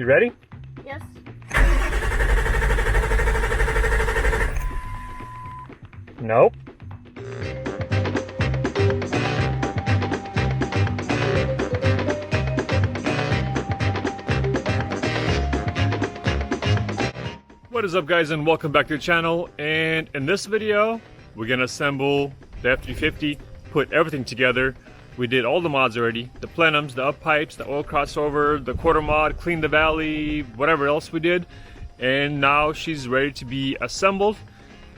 You ready? Yes. Nope. What is up, guys, and welcome back to the channel. And in this video we're gonna assemble the F350, put everything together. We did all the mods already, the plenums, the up pipes, the oil crossover, the quarter mod, clean the valley, whatever else we did. And now she's ready to be assembled,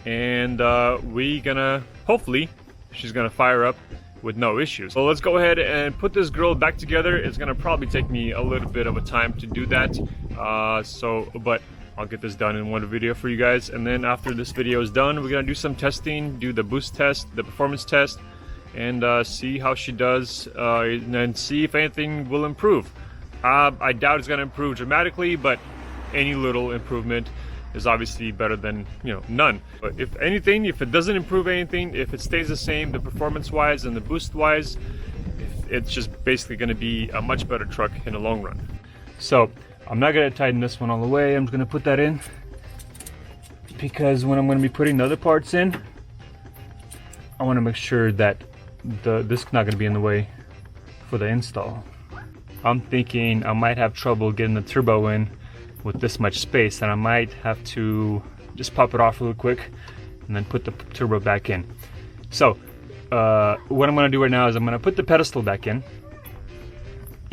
and hopefully she's gonna fire up with no issues. So let's go ahead and put this girl back together. It's gonna probably take me a little bit of a time to do that, but I'll get this done in one video for you guys. And then after this video is done, we're gonna do some testing, do the boost test, the performance test, and see how she does, and see if anything will improve. I doubt it's gonna improve dramatically, but any little improvement is obviously better than, none. But if anything, if it doesn't improve anything, if it stays the same, the performance wise and the boost wise, it's just basically gonna be a much better truck in the long run. So I'm not gonna tighten this one all the way. I'm just gonna put that in because when I'm gonna be putting the other parts in, I want to make sure that this is not gonna be in the way for the install. I'm thinking I might have trouble getting the turbo in with this much space, and I might have to just pop it off real quick and then put the turbo back in. So what I'm gonna do right now is I'm gonna put the pedestal back in.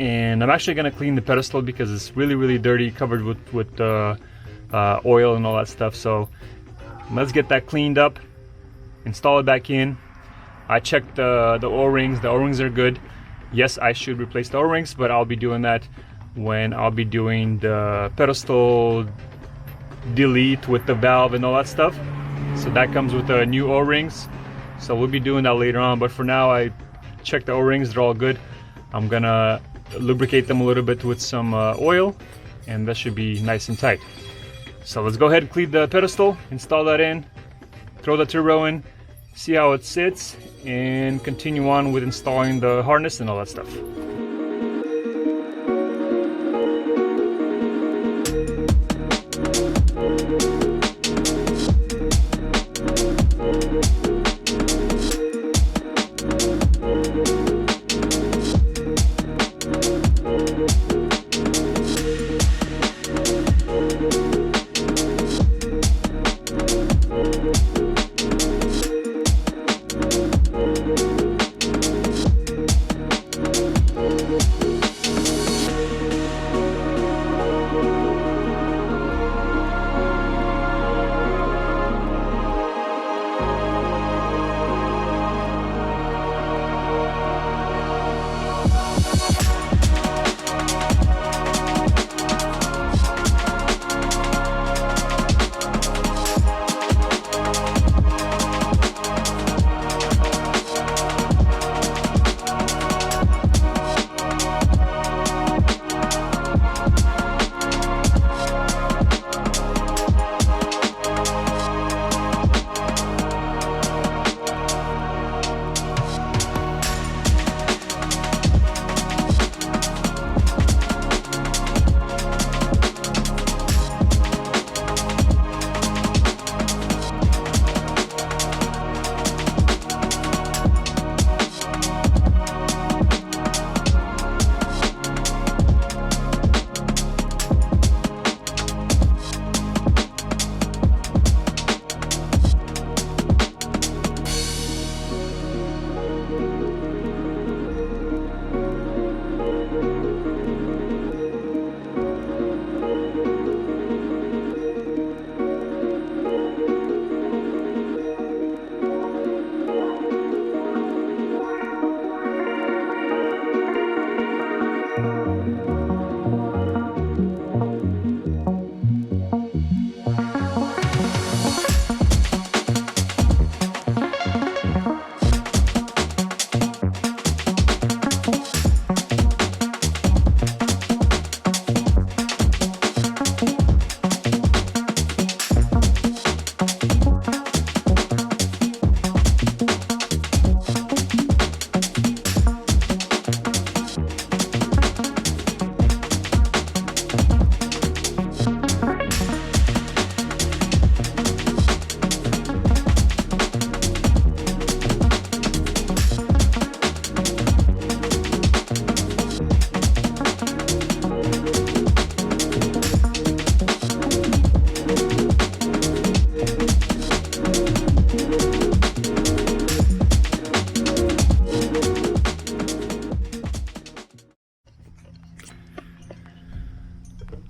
And I'm actually going to clean the pedestal because it's really dirty, covered with oil and all that stuff. So let's get that cleaned up, install it back in. I checked the O-rings. The O-rings are good. Yes, I should replace the O-rings, but I'll be doing that when I'll be doing the pedestal delete with the valve and all that stuff. So that comes with the new O-rings. So we'll be doing that later on. But for now, I checked the O-rings. They're all good. I'm going to lubricate them a little bit with some oil, and that should be nice and tight. So let's go ahead and clean the pedestal, install that in, throw the turbo in, see how it sits, and continue on with installing the harness and all that stuff.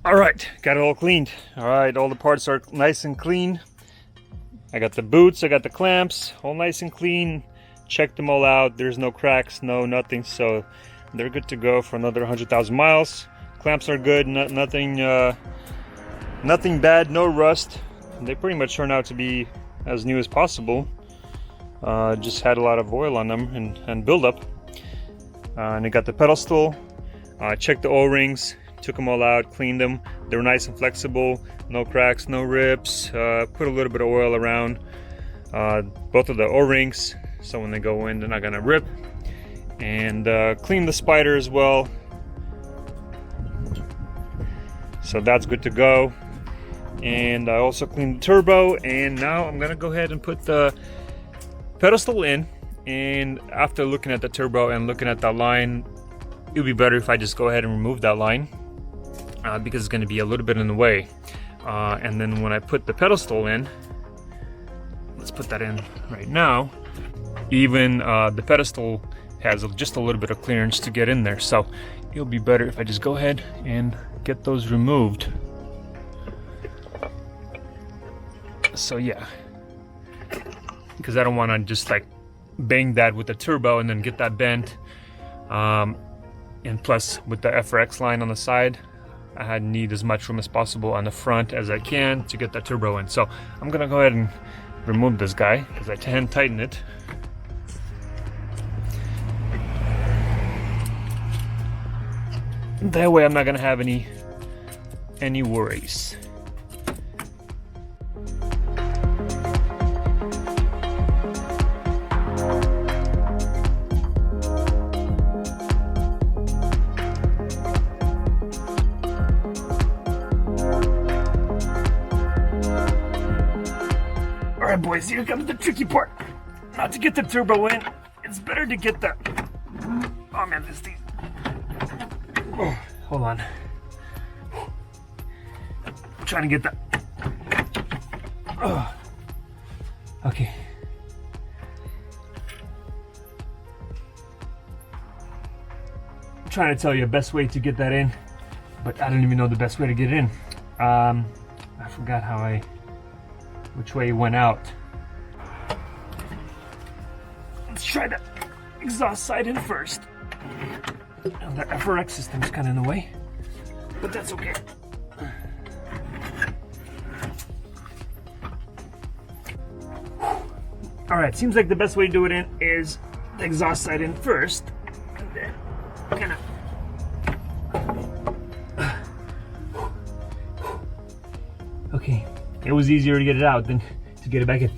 All right, got it all cleaned. All right, all the parts are nice and clean. I got the boots, I got the clamps, all nice and clean. Checked them all out. There's no cracks, nothing. So they're good to go for another 100,000 miles. Clamps are good, nothing bad, no rust. They pretty much turn out to be as new as possible. Just had a lot of oil on them and buildup. And I got the pedal stool. Checked the O-rings. Took them all out, cleaned them. They were nice and flexible, no cracks, no rips. Put a little bit of oil around both of the O-rings, so when they go in, they're not gonna rip. And cleaned the spider as well, so that's good to go. And I also cleaned the turbo, and now I'm gonna go ahead and put the pedestal in. And after looking at the turbo and looking at that line, it would be better if I just go ahead and remove that line. Because it's going to be a little bit in the way. And then when I put the pedestal in, let's put that in right now, even the pedestal has just a little bit of clearance to get in there. So it'll be better if I just go ahead and get those removed. So yeah, because I don't want to just like bang that with the turbo and then get that bent. And plus with the FRX line on the side, I need as much room as possible on the front as I can to get that turbo in. So I'm gonna go ahead and remove this guy because I hand tighten it. That way I'm not gonna have any worries. Alright boys, here comes the tricky part. Not to get the turbo in, it's better to get the... Oh man, this thing... Oh, hold on. I'm trying to get that... Oh. Okay. I'm trying to tell you the best way to get that in, but I don't even know the best way to get it in. I forgot which way it went out. Let's try the exhaust side in first. And the FRX system's kind of in the way, but that's okay. Alright, seems like the best way to do it in is the exhaust side in first, and then kind of... Okay. It was easier to get it out than to get it back in.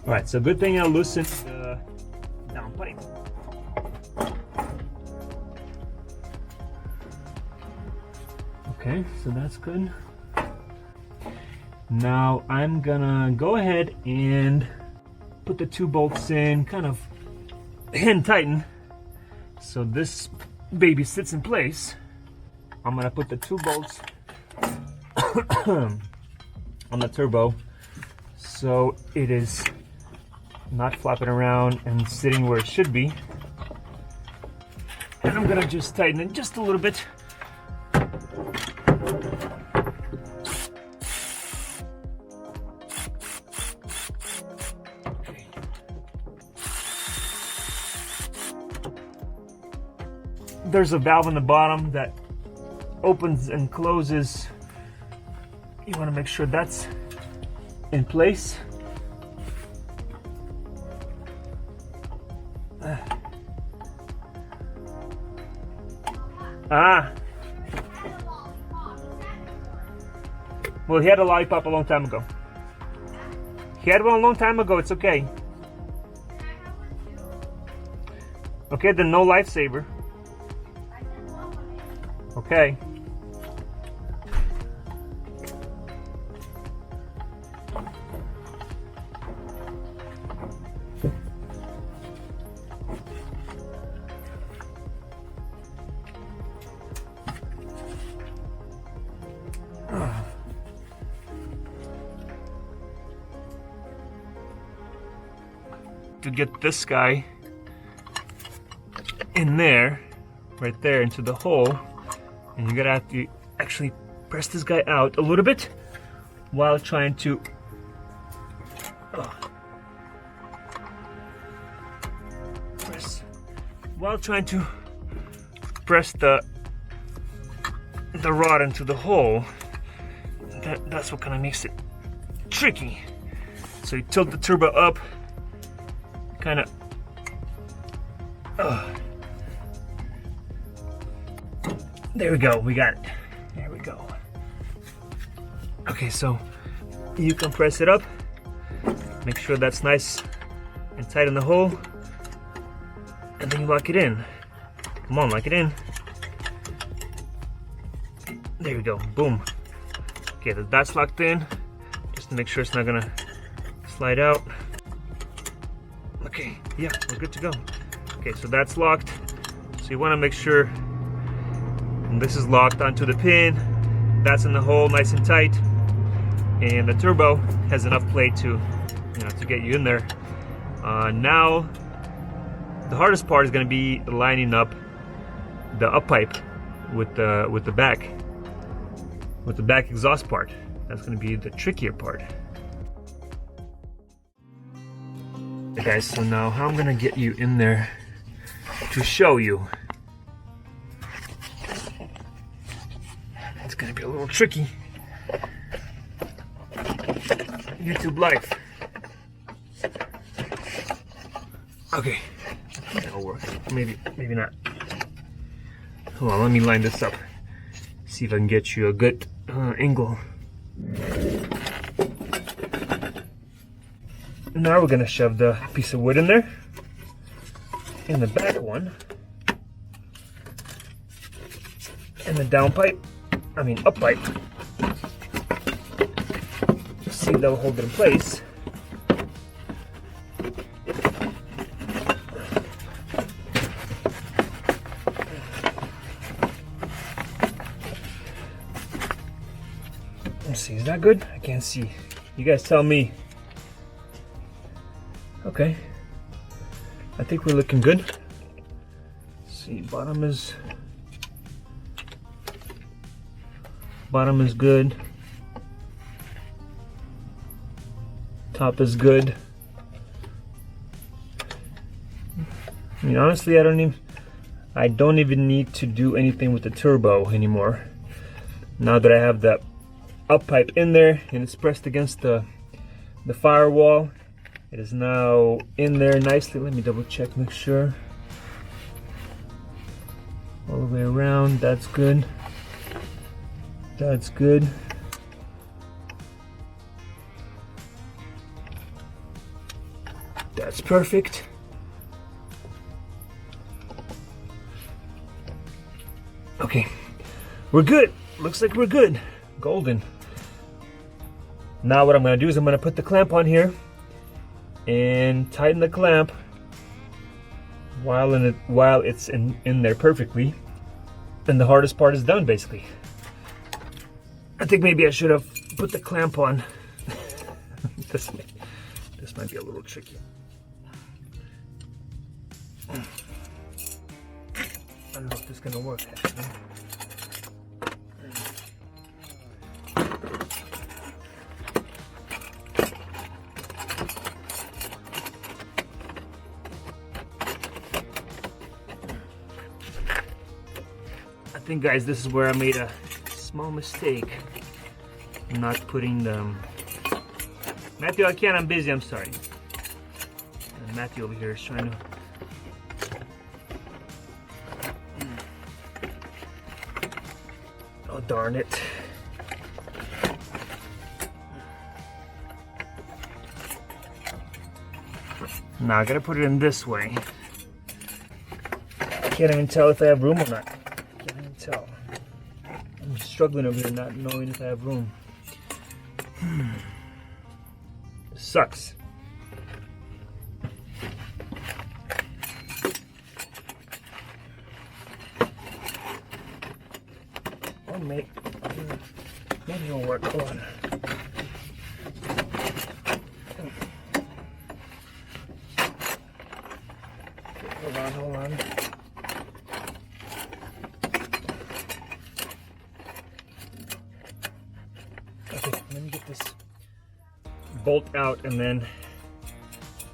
All right, so good thing I loosened the downpipe. Okay, so that's good. Now I'm gonna go ahead and put the 2 bolts in, kind of hand tighten, so this baby sits in place. I'm gonna put the 2 bolts on the turbo, so it is not flapping around and sitting where it should be. And I'm gonna just tighten it just a little bit. Okay. There's a valve on the bottom that opens and closes. You want to make sure that's in place. Well, he had a lollipop a long time ago. He had one a long time ago, it's okay. Okay, then no lifesaver. Okay. To get this guy in there, right there, into the hole, and you're gonna have to actually press this guy out a little bit while trying to press the rod into the hole. That's what kind of makes it tricky. So you tilt the turbo up, kind of. There we go. We got it. There we go. Okay, so you can press it up. Make sure that's nice and tight in the hole, and then you lock it in. Come on, lock it in. There we go. Boom. Okay, that's locked in, just to make sure it's not gonna slide out. Okay, yeah, we're good to go. Okay, so that's locked. So you want to make sure this is locked onto the pin. That's in the hole, nice and tight, and the turbo has enough play to, to get you in there. Now, the hardest part is going to be lining up the up pipe with the back exhaust part. That's going to be the trickier part. Okay, guys, so now how I'm going to get you in there to show you. It's going to be a little tricky. YouTube life. Okay, that'll work. Maybe not. Hold on, let me line this up. See if I can get you a good angle. Now we're gonna shove the piece of wood in there, and the back one, and the downpipe. Up pipe. See if that'll hold it in place. Let's see, is that good? I can't see. You guys tell me. Okay. I think we're looking good. Let's see, bottom is good. Top is good. Honestly, I don't even need to do anything with the turbo anymore. Now that I have the up pipe in there and it's pressed against the firewall, it is now in there nicely. Let me double check, make sure. All the way around, that's good. That's good. That's perfect. Okay, we're good. Looks like we're good. Golden. Now what I'm going to do is I'm going to put the clamp on here and tighten the clamp while it's in there perfectly. And the hardest part is done, basically. I think maybe I should have put the clamp on. This might be a little tricky. I don't know if this is gonna work actually. I think, guys, this is where I made a small mistake. Not putting the Matthew, I can't, I'm busy, I'm sorry. And Matthew over here is trying to oh, darn it. Now I gotta put it in this way. Can't even tell if I have room or not. Can't even tell. I'm struggling over here not knowing if I have room. Sucks. Oh, maybe it'll work. Hold on. Hold on. let me get this bolt out, and then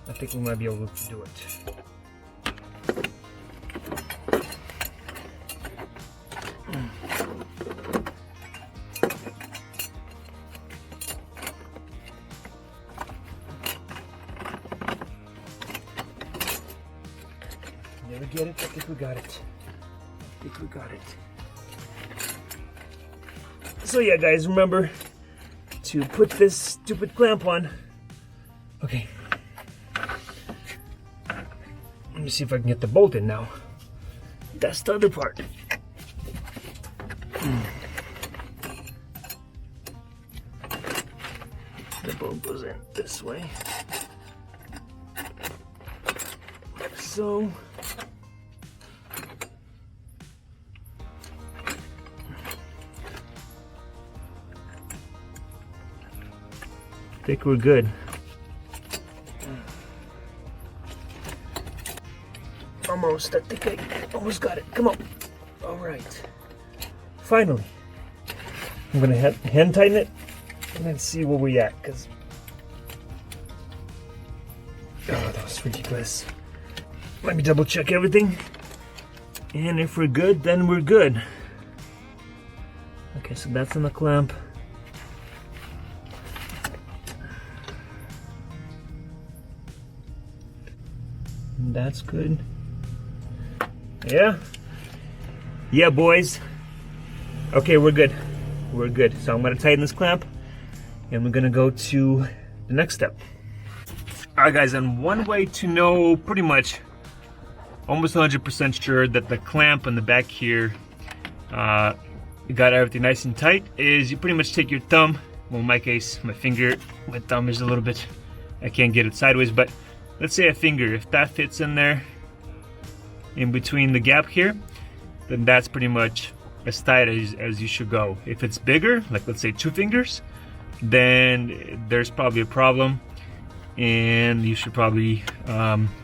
I think we might be able to do it. Never get it? I think we got it. I think we got it. So yeah, guys, remember to put this stupid clamp on. Okay. Let me see if I can get the bolt in now. That's the other part. The bolt goes in this way. Like so. I think we're good. Almost, I think I almost got it. Come on. All right. Finally. I'm gonna hand tighten it and then see where we at, because that was ridiculous. Let me double check everything. And if we're good, then we're good. Okay, so that's on the clamp. That's good. Yeah, boys. Okay, we're good. We're good. So I'm gonna tighten this clamp, and we're gonna go to the next step. All right, guys, and one way to know pretty much almost 100% sure that the clamp on the back here got everything nice and tight is you pretty much take your thumb. Well, in my case, my thumb is a little bit, I can't get it sideways, but let's say a finger, if that fits in there in between the gap here, then that's pretty much as tight as you should go. If it's bigger, like let's say 2 fingers, then there's probably a problem, and you should probably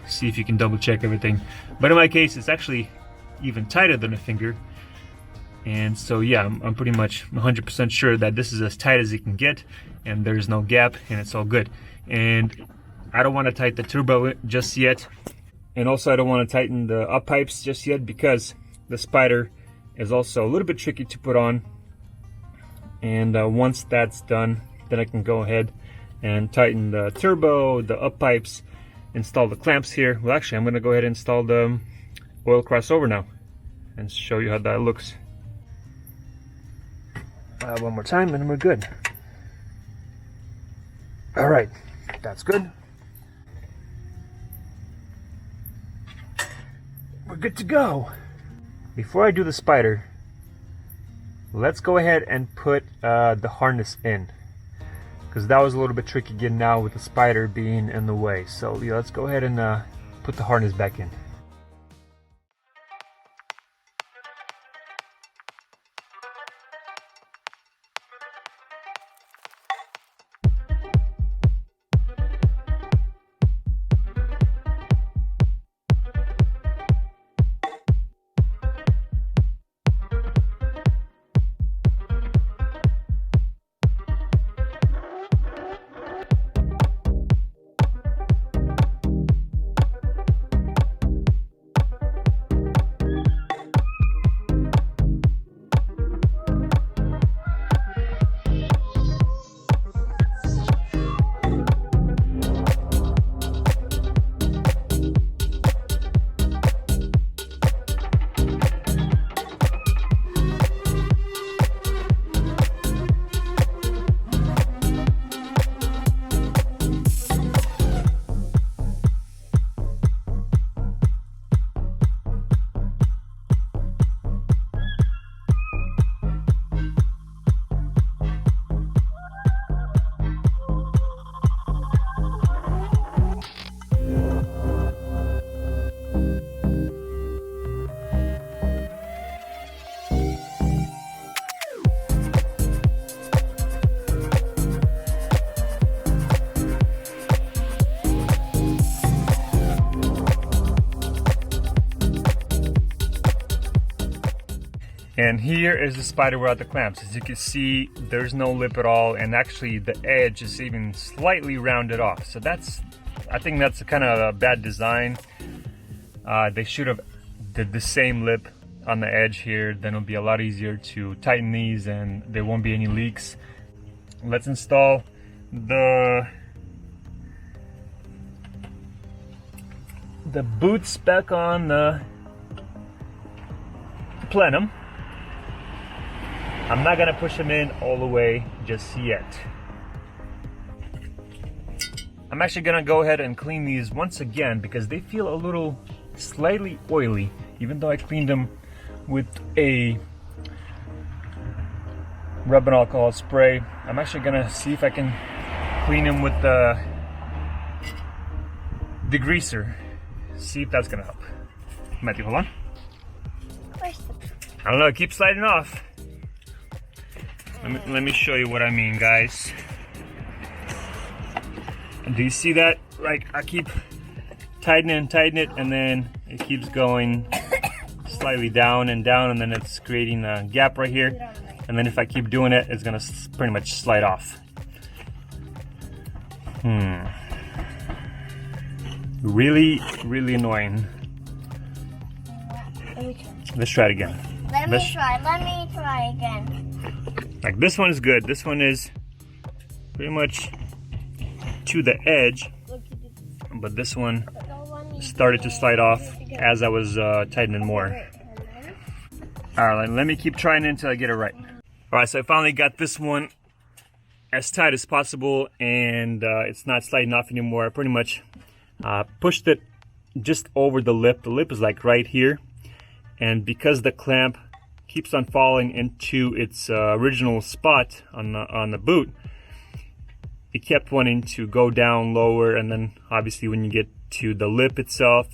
see if you can double check everything. But in my case, it's actually even tighter than a finger, and so yeah, I'm pretty much 100% sure that this is as tight as it can get, and there's no gap, and it's all good. And I don't want to tighten the turbo just yet, and also I don't want to tighten the up pipes just yet, because the spider is also a little bit tricky to put on. And once that's done, then I can go ahead and tighten the turbo, the up pipes, install the clamps here. Well, actually, I'm going to go ahead and install the oil crossover now and show you how that looks. One more time and we're good. All right, that's good. We're good to go. Before I do the spider, let's go ahead and put the harness in, because that was a little bit tricky getting out with the spider being in the way. So yeah, let's go ahead and put the harness back in. And here is the spider without the clamps. As you can see, there's no lip at all, and actually the edge is even slightly rounded off. So I think that's kind of a bad design. They should have did the same lip on the edge here. Then it'll be a lot easier to tighten these and there won't be any leaks. Let's install the boots back on the plenum. I'm not gonna push them in all the way just yet. I'm actually gonna go ahead and clean these once again because they feel a little slightly oily, even though I cleaned them with a rubbing alcohol spray. I'm actually gonna see if I can clean them with the degreaser. See if that's gonna help. Matthew, hold on. I don't know, it keeps sliding off. Let me show you what I mean, guys. Do you see that? Like, I keep tighten it, and then it keeps going slightly down, and then it's creating a gap right here. And then if I keep doing it, it's gonna pretty much slide off. Really, really annoying. Let's try it again. Let me try again. Like, this one is good. This one is pretty much to the edge, but this one started to slide off as I was tightening more. Alright, let me keep trying it until I get it right. Alright, so I finally got this one as tight as possible, and it's not sliding off anymore. I pretty much pushed it just over the lip. The lip is like right here, and because the clamp keeps on falling into its original spot on the boot, it kept wanting to go down lower, and then obviously when you get to the lip itself,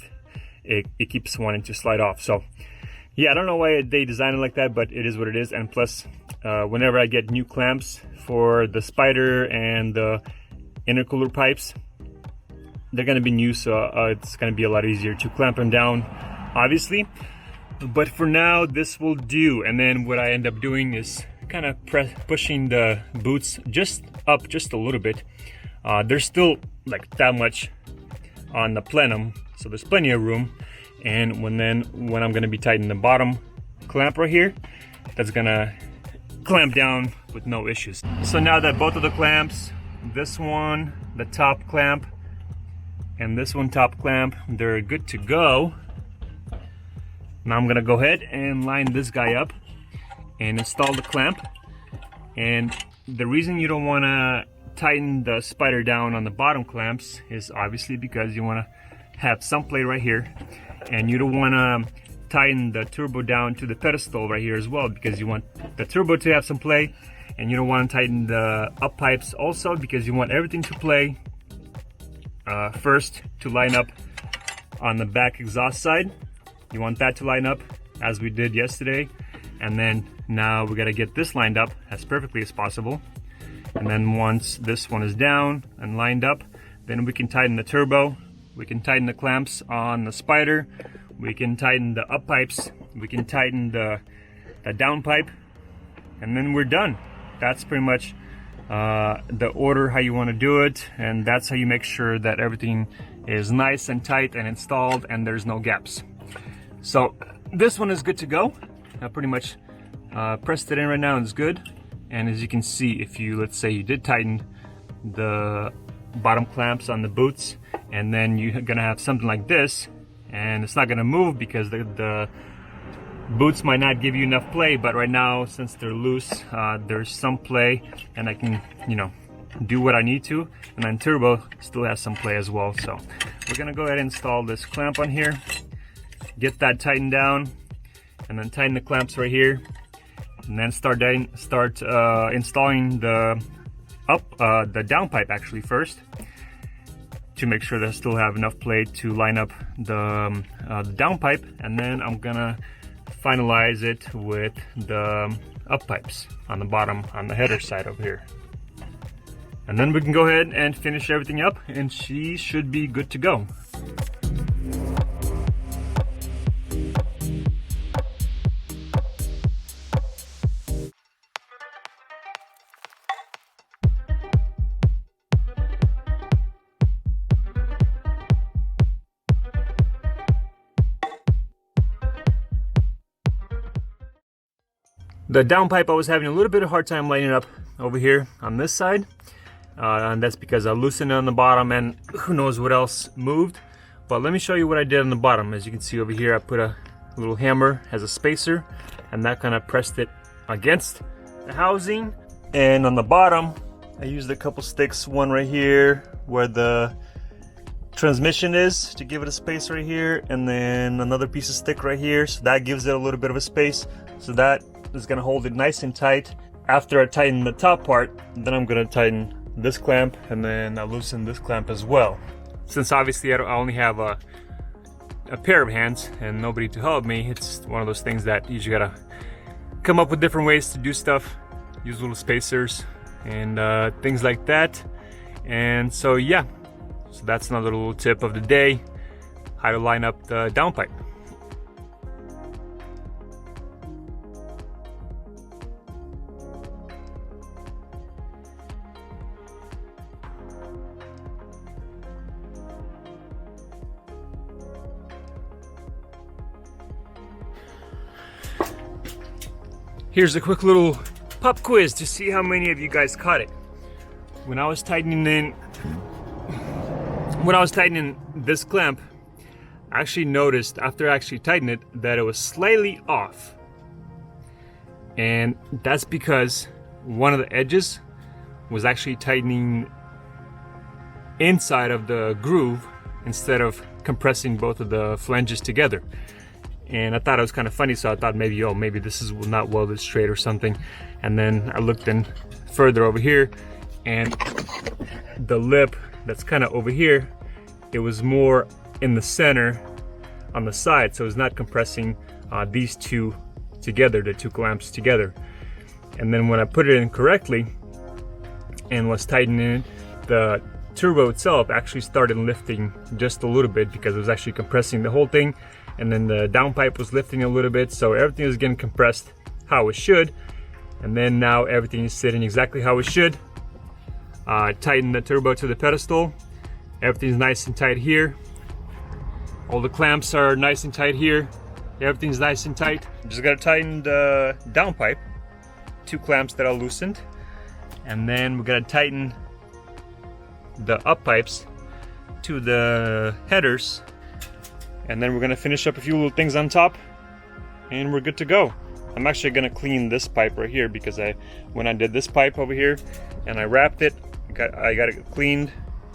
it keeps wanting to slide off. So yeah, I don't know why they designed it like that, but it is what it is. And plus, whenever I get new clamps for the spider and the intercooler pipes, they're gonna be new, so it's gonna be a lot easier to clamp them down, obviously. But for now, this will do. And then what I end up doing is kind of pushing the boots just up just a little bit. There's still like that much on the plenum, so there's plenty of room. And when I'm gonna be tightening the bottom clamp right here, that's gonna clamp down with no issues. So now that both of the clamps, this one, the top clamp, and this one top clamp, they're good to go. Now I'm gonna go ahead and line this guy up and install the clamp. And the reason you don't wanna tighten the spider down on the bottom clamps is obviously because you wanna have some play right here, and you don't wanna tighten the turbo down to the pedestal right here as well, because you want the turbo to have some play, and you don't wanna tighten the up pipes also because you want everything to play first to line up on the back exhaust side. You want that to line up as we did yesterday, and then now we got to get this lined up as perfectly as possible. And then once this one is down and lined up, then we can tighten the turbo, we can tighten the clamps on the spider, we can tighten the up pipes, we can tighten the downpipe, and then we're done. That's pretty much the order how you want to do it, and that's how you make sure that everything is nice and tight and installed and there's no gaps. So this one is good to go. I pretty much pressed it in right now and it's good. And as you can see, if you, let's say you did tighten the bottom clamps on the boots, and then you're gonna have something like this, and it's not gonna move because the boots might not give you enough play, but right now, since they're loose, there's some play, and I can, you know, do what I need to. And then turbo still has some play as well. So we're gonna go ahead and install this clamp on here, get that tightened down, and then tighten the clamps right here, and then start installing the downpipe actually first, to make sure that I still have enough play to line up the downpipe, and then I'm gonna finalize it with the up pipes on the bottom, on the header side over here. And then we can go ahead and finish everything up, and she should be good to go. The downpipe, I was having a little bit of hard time lining up over here on this side. And that's because I loosened it on the bottom and who knows what else moved. But let me show you what I did on the bottom. As you can see over here, I put a little hammer as a spacer, and that kind of pressed it against the housing. And on the bottom, I used a couple sticks, one right here where the transmission is, to give it a space right here, and then another piece of stick right here, so that gives it a little bit of a space. So that is going to hold it nice and tight. After I tighten the top part, then I'm going to tighten this clamp, and then I loosen this clamp as well. Since obviously I only have a pair of hands and nobody to help me, it's one of those things that you just gotta come up with different ways to do stuff, use little spacers and things like that. And so yeah, so that's another little tip of the day, how to line up the downpipe. Here's a quick little pop quiz to see how many of you guys caught it. When I was tightening this clamp, I actually noticed after I actually tightened it that it was slightly off. And that's because one of the edges was actually tightening inside of the groove instead of compressing both of the flanges together. And I thought it was kind of funny, so I thought maybe, oh, maybe this is not welded straight or something. And then I looked in further over here, and the lip that's kind of over here, it was more in the center on the side, so it's not compressing these two together, the two clamps together. And then when I put it in correctly and was tightening it, the turbo itself actually started lifting just a little bit because it was actually compressing the whole thing. And then the downpipe was lifting a little bit, so everything was getting compressed how it should. And then now everything is sitting exactly how it should. Tighten the turbo to the pedestal. Everything's nice and tight here. All the clamps are nice and tight here. Everything's nice and tight. Just gotta tighten the downpipe. Two clamps that I loosened. And then we're gonna tighten the up pipes to the headers. And then we're gonna finish up a few little things on top and we're good to go. I'm actually gonna clean this pipe right here because when I did this pipe over here and I wrapped it, I got it cleaned,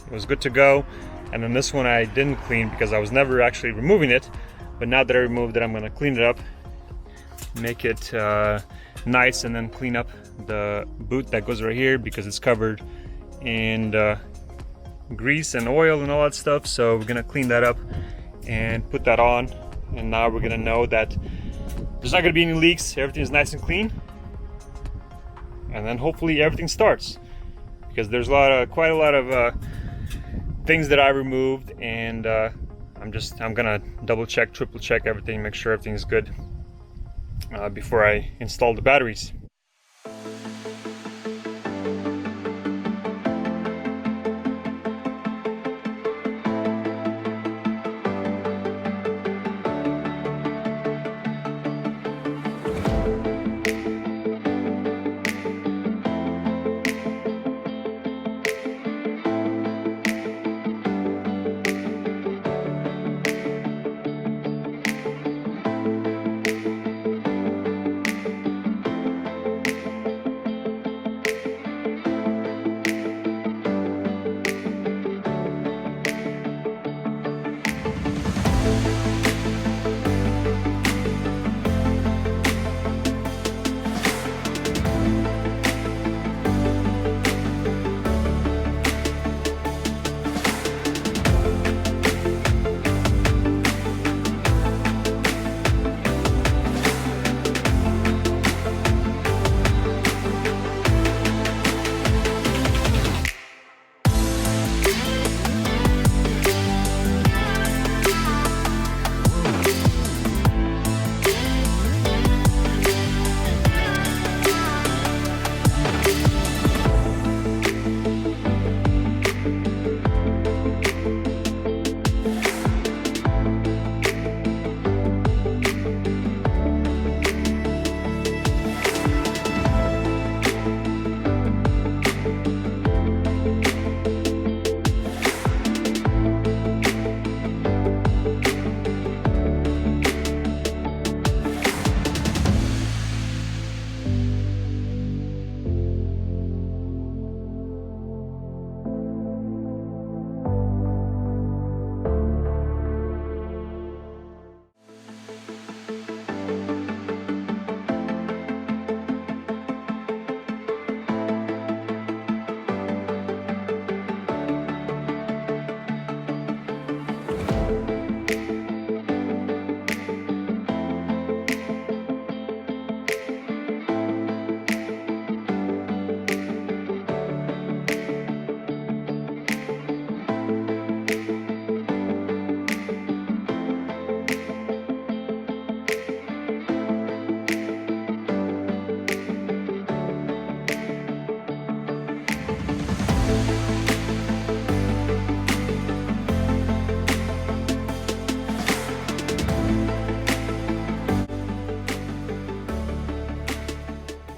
it was good to go. And then this one I didn't clean because I was never actually removing it, but now that I removed it, I'm gonna clean it up, make it nice, and then clean up the boot that goes right here because it's covered in grease and oil and all that stuff. So we're gonna clean that up and put that on, and now we're gonna know that there's not gonna be any leaks, everything's nice and clean, and then hopefully everything starts, because there's quite a lot of things that I removed, and I'm gonna double check, triple check everything, make sure everything's good before I install the batteries.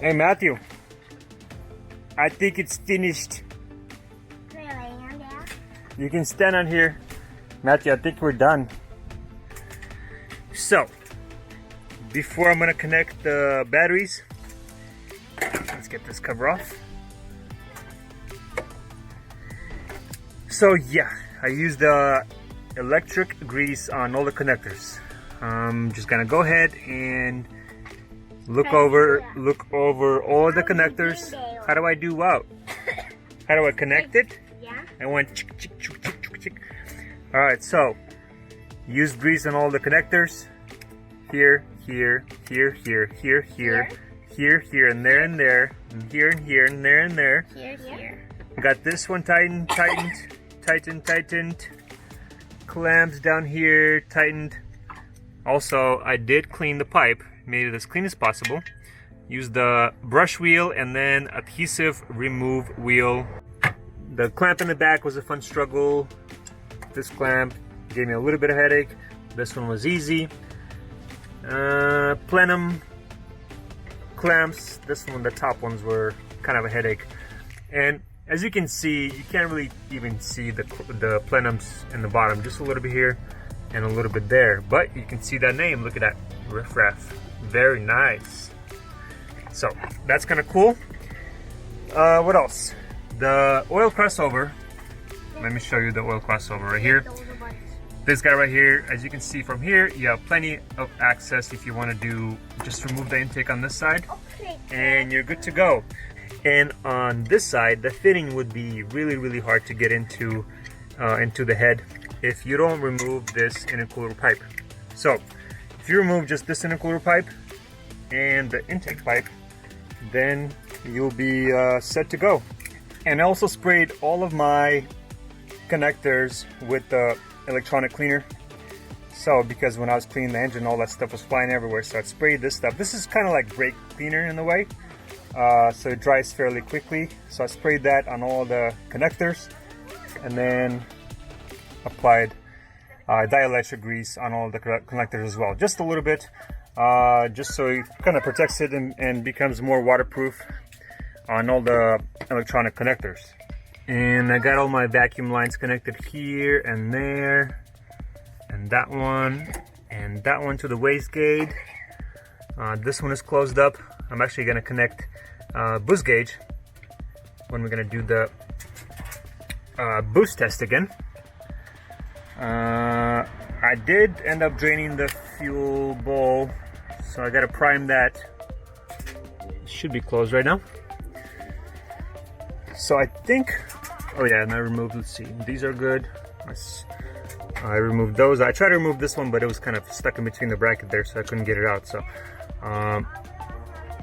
Hey Matthew, I think it's finished. Really, yeah? You can stand on here. Matthew, I think we're done. So, before I'm gonna connect the batteries, let's get this cover off. So yeah, I used the electric grease on all the connectors. I'm just gonna go ahead and look over all the connectors. How do I do what? How do I connect it? Yeah. I went chick, chick, chick, chick, chick, chick. All right, so use grease on all the connectors. Here, here, here, here, here, here, here, here, and there, and there, and here, and here, and there, and there. Here. Got this one tightened, tightened. Clamps down here, tightened. Also, I did clean the pipe, made it as clean as possible. Used the brush wheel and then adhesive remove wheel. The clamp in the back was a fun struggle. This clamp gave me a little bit of headache. This one was easy. Plenum clamps. This one, the top ones were kind of a headache. And as you can see, you can't really even see the plenums in the bottom. Just a little bit here and a little bit there. But you can see that name. Look at that. Riff-Raff. Very nice. So that's kind of cool. What else? The oil crossover. Let me show you the oil crossover right here. This guy right here, as you can see from here, you have plenty of access if you want to do, just remove the intake on this side and you're good to go. And on this side, the fitting would be really hard to get into the head if you don't remove this intercooler pipe. So if you remove just this intercooler pipe and the intake pipe, then you'll be set to go. And I also sprayed all of my connectors with the electronic cleaner. So because when I was cleaning the engine, all that stuff was flying everywhere, so I sprayed this stuff. This is kind of like brake cleaner in a way, so it dries fairly quickly. So I sprayed that on all the connectors and then applied dielectric grease on all the connectors as well, just a little bit, just so it kind of protects it and becomes more waterproof on all the electronic connectors. And I got all my vacuum lines connected here and there, and that one to the wastegate. This one is closed up. I'm actually going to connect boost gauge when we're going to do the boost test again. I did end up draining the fuel bowl, so I got to prime that. It should be closed right now. So I think, oh yeah, and I removed, let's see, these are good. I removed those. I tried to remove this one, but it was kind of stuck in between the bracket there, so I couldn't get it out. So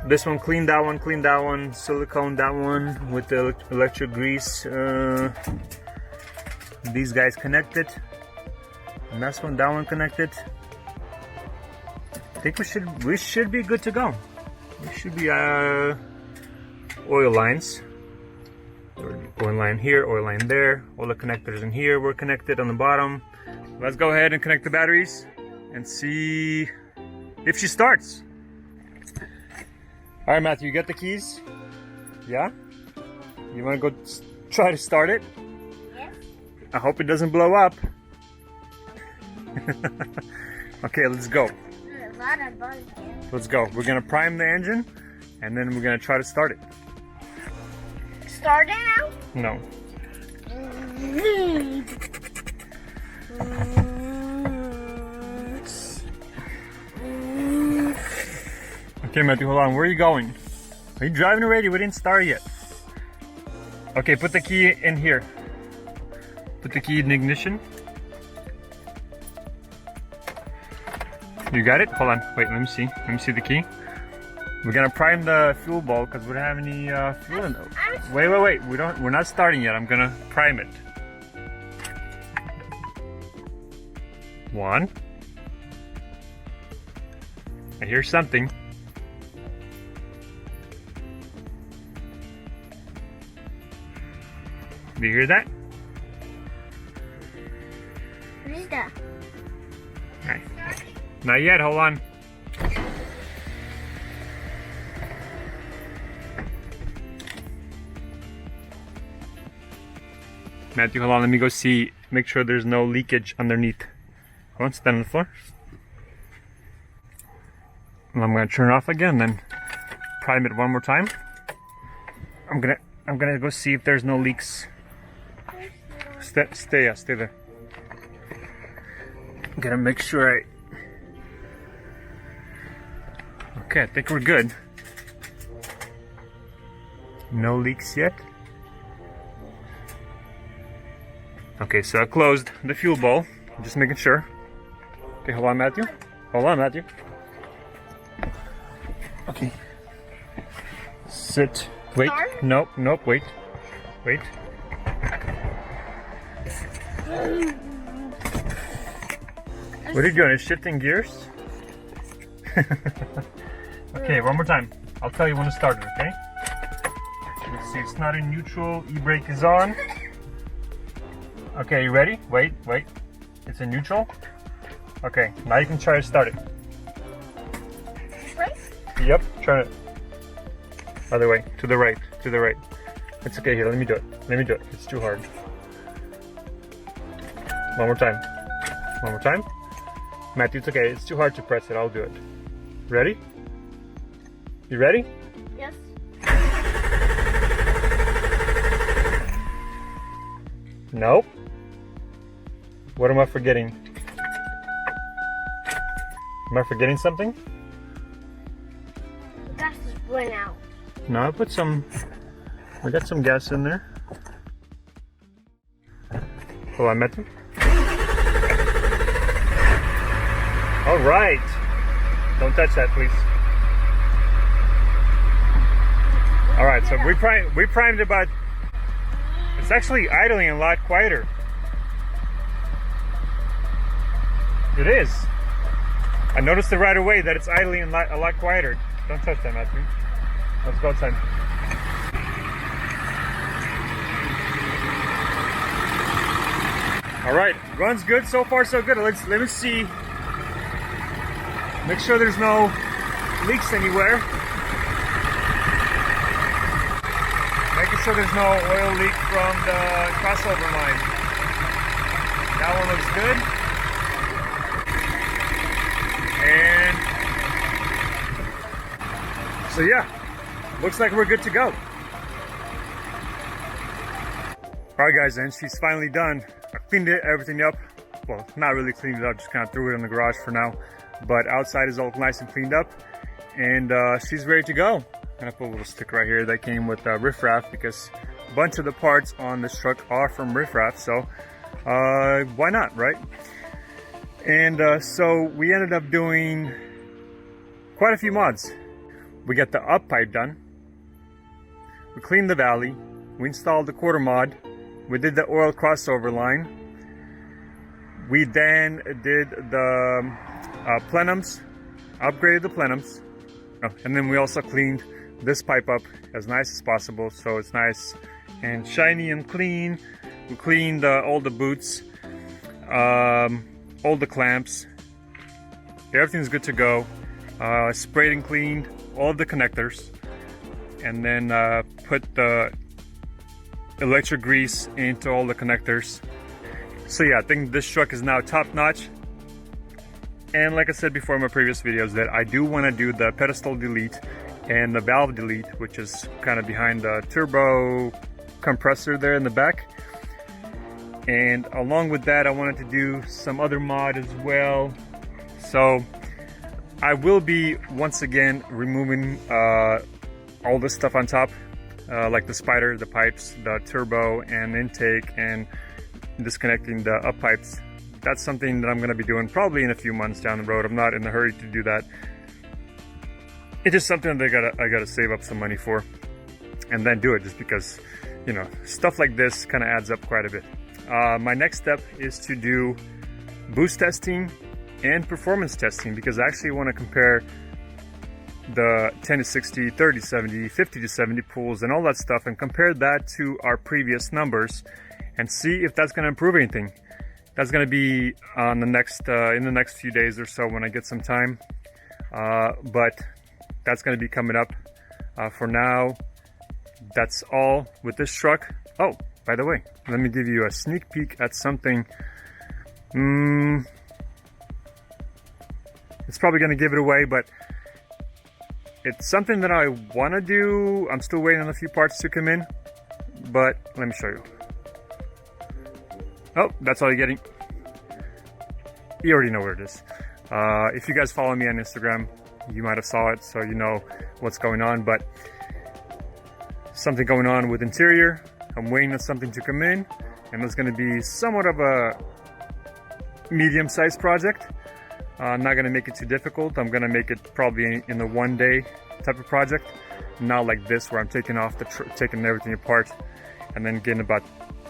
this one, cleaned that one, silicone that one with the electric grease. These guys connected, and that one connected. I think we should be good to go. We should be oil lines. Oil line here, oil line there. All the connectors in here were connected on the bottom. Let's go ahead and connect the batteries and see if she starts. All right, Matthew, you got the keys? Yeah? You want to go try to start it? Yes. I hope it doesn't blow up. Okay, let's go. There's a lot of bugs here. Let's go. We're gonna prime the engine and then we're gonna try to start it. Start it now? No. Okay, Matthew, hold on. Where are you going? Are you driving already? We didn't start yet. Okay, put the key in here. Put the key in ignition. You got it? Hold on. Wait, let me see. Let me see the key. We're gonna prime the fuel bowl because we don't have any fuel in it. Wait. We're not starting yet. I'm gonna prime it. 1. I hear something. Do you hear that? What is that? Okay. Not yet. Hold on. Matthew, hold on, let me go see, make sure there's no leakage underneath. Hold on, stand on the floor. And I'm gonna turn it off again, then prime it one more time. I'm gonna go see if there's no leaks. Stay there. I'm gonna make sure okay, I think we're good. No leaks yet. Okay, so I closed the fuel bowl. Just making sure. Okay, hold on, Matthew. Hold on, Matthew. Okay. Sit. Wait. Start? Nope. Wait. Wait. What are you doing? Is shifting gears? Okay, one more time. I'll tell you when to start it, okay? Let's see, it's not in neutral. E-brake is on. Okay, you ready? Wait. It's in neutral. Okay, now you can try to start it. Right? Yep, try it. Other way, to the right. It's okay, here, let me do it. It's too hard. One more time. Matthew, it's okay, it's too hard to press it, I'll do it. Ready? You ready? Yes. Nope. What am I forgetting? Am I forgetting something? The gas is going out. No, I got some gas in there. Oh, I met them. All right. Don't touch that, please. All right, so we primed it, but it's actually idling a lot quieter. It is. I noticed it right away that it's idling a lot quieter. Don't touch that, Matthew. Let's go outside. All right, runs good so far, so good. Let me see. Make sure there's no leaks anywhere. Making sure there's no oil leak from the crossover line. That one looks good. And so yeah, looks like we're good to go. All right, guys, and she's finally done. I cleaned everything up. Well, not really cleaned it up, just kind of threw it in the garage for now. But outside is all nice and cleaned up, and she's ready to go. And I put a little sticker right here that came with riffraff, because a bunch of the parts on this truck are from riffraff, so why not, right? And so we ended up doing quite a few mods. We got the up pipe done, we cleaned the valley, we installed the quarter mod, we did the oil crossover line, we then did the plenums, upgraded the plenums, and then we also cleaned this pipe up as nice as possible, so it's nice and shiny and clean. We cleaned all the boots, all the clamps, everything's good to go. Sprayed and cleaned all the connectors, and then put the electric grease into all the connectors. So yeah, I think this truck is now top notch. And like I said before in my previous videos, that I do want to do the pedestal delete and the valve delete, which is kind of behind the turbo compressor there in the back. And along with that, I wanted to do some other mod as well. So I will be once again removing all this stuff on top, like the spider, the pipes, the turbo and intake, and disconnecting the up pipes. That's something that I'm going to be doing probably in a few months down the road. I'm not in a hurry to do that. It's just something that I gotta save up some money for, and then do it, just because, you know, stuff like this kind of adds up quite a bit. My next step is to do boost testing and performance testing, because I actually want to compare the 10 to 60, 30 to 70, 50 to 70 pulls and all that stuff, and compare that to our previous numbers and see if that's going to improve anything. That's going to be on the next in the next few days or so when I get some time, but that's going to be coming up. For now, that's all with this truck. Oh, by the way, let me give you a sneak peek at something. It's probably going to give it away, but it's something that I want to do. I'm still waiting on a few parts to come in, but let me show you. Oh, that's all you're getting. You already know where it is. If you guys follow me on Instagram, you might have saw it, so you know what's going on, but something going on with interior. I'm waiting on something to come in, and it's going to be somewhat of a medium-sized project. I'm not going to make it too difficult. I'm going to make it probably in the one-day type of project, not like this where I'm taking everything apart and then getting about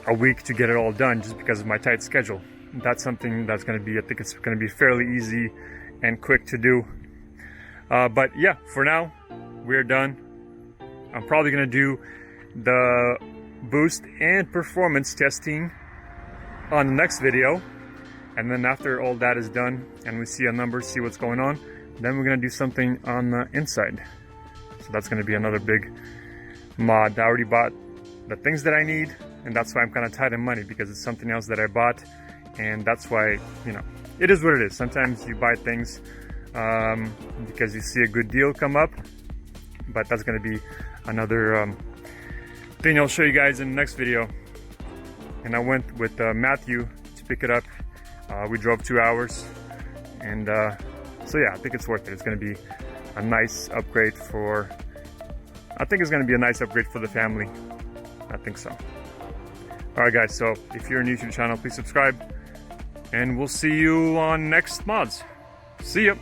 a week to get it all done just because of my tight schedule. That's something that's going to be, I think it's going to be fairly easy and quick to do. But yeah, for now, we're done. I'm probably going to do the boost and performance testing on the next video. And then after all that is done and we see a number, see what's going on, then we're going to do something on the inside. So that's going to be another big mod. I already bought the things that I need, and that's why I'm kind of tight on money, because it's something else that I bought. And that's why, you know, it is what it is. Sometimes you buy things because you see a good deal come up, but that's going to be another thing I'll show you guys in the next video. And I went with Matthew to pick it up. We drove 2 hours, and so yeah, I think it's worth it. It's going to be a nice upgrade for, I think it's going to be a nice upgrade for the family. I think so. Alright guys, so if you're new to the channel, please subscribe, and we'll see you on next mods. See ya!